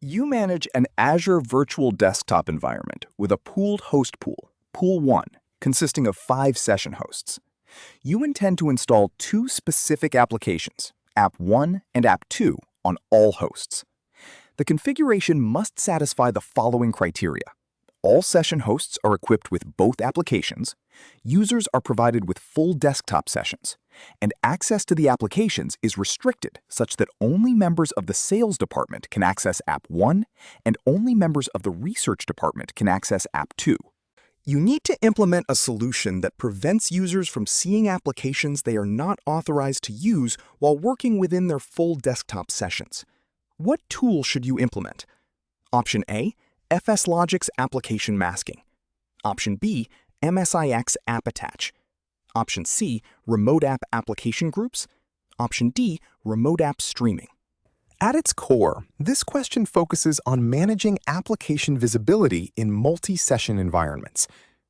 You manage an Azure Virtual Desktop environment with a pooled host pool, Pool 1, consisting of 5 session hosts. You intend to install 2 specific applications, App1 and App2, on all hosts. The configuration must satisfy the following criteria. All session hosts are equipped with both applications, users are provided with full desktop sessions, and access to the applications is restricted such that only members of the sales department can access App1 and only members of the research department can access App2. You need to implement a solution that prevents users from seeing applications they are not authorized to use while working within their full desktop sessions. What tool should you implement? Option A, FSLogix Application Masking. Option B, MSIX App Attach. Option C, Remote App Application Groups. Option D, Remote App Streaming. At its core, this question focuses on managing application visibility in multi-session environments.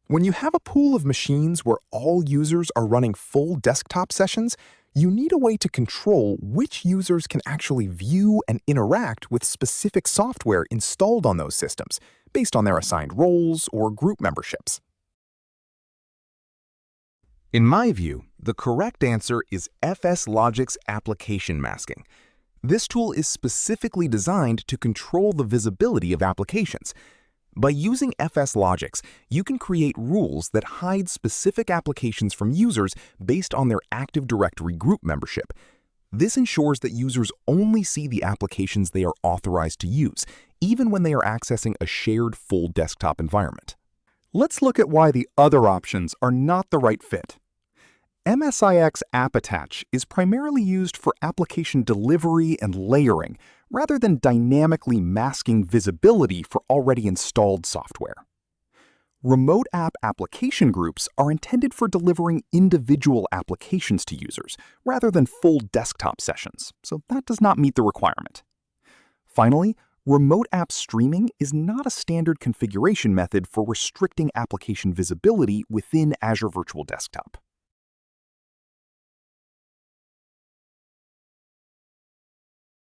When you have a pool of machines where all users are running full desktop sessions, you need a way to control which users can actually view and interact with specific software installed on those systems, based on their assigned roles or group memberships. In my view, the correct answer is FSLogix Application Masking. This tool is specifically designed to control the visibility of applications. By using FSLogix, you can create rules that hide specific applications from users based on their Active Directory group membership. This ensures that users only see the applications they are authorized to use, even when they are accessing a shared full desktop environment. Let's look at why the other options are not the right fit. MSIX App Attach is primarily used for application delivery and layering, rather than dynamically masking visibility for already installed software. Remote App Application Groups are intended for delivering individual applications to users, rather than full desktop sessions, so that does not meet the requirement. Finally, Remote App Streaming is not a standard configuration method for restricting application visibility within Azure Virtual Desktop.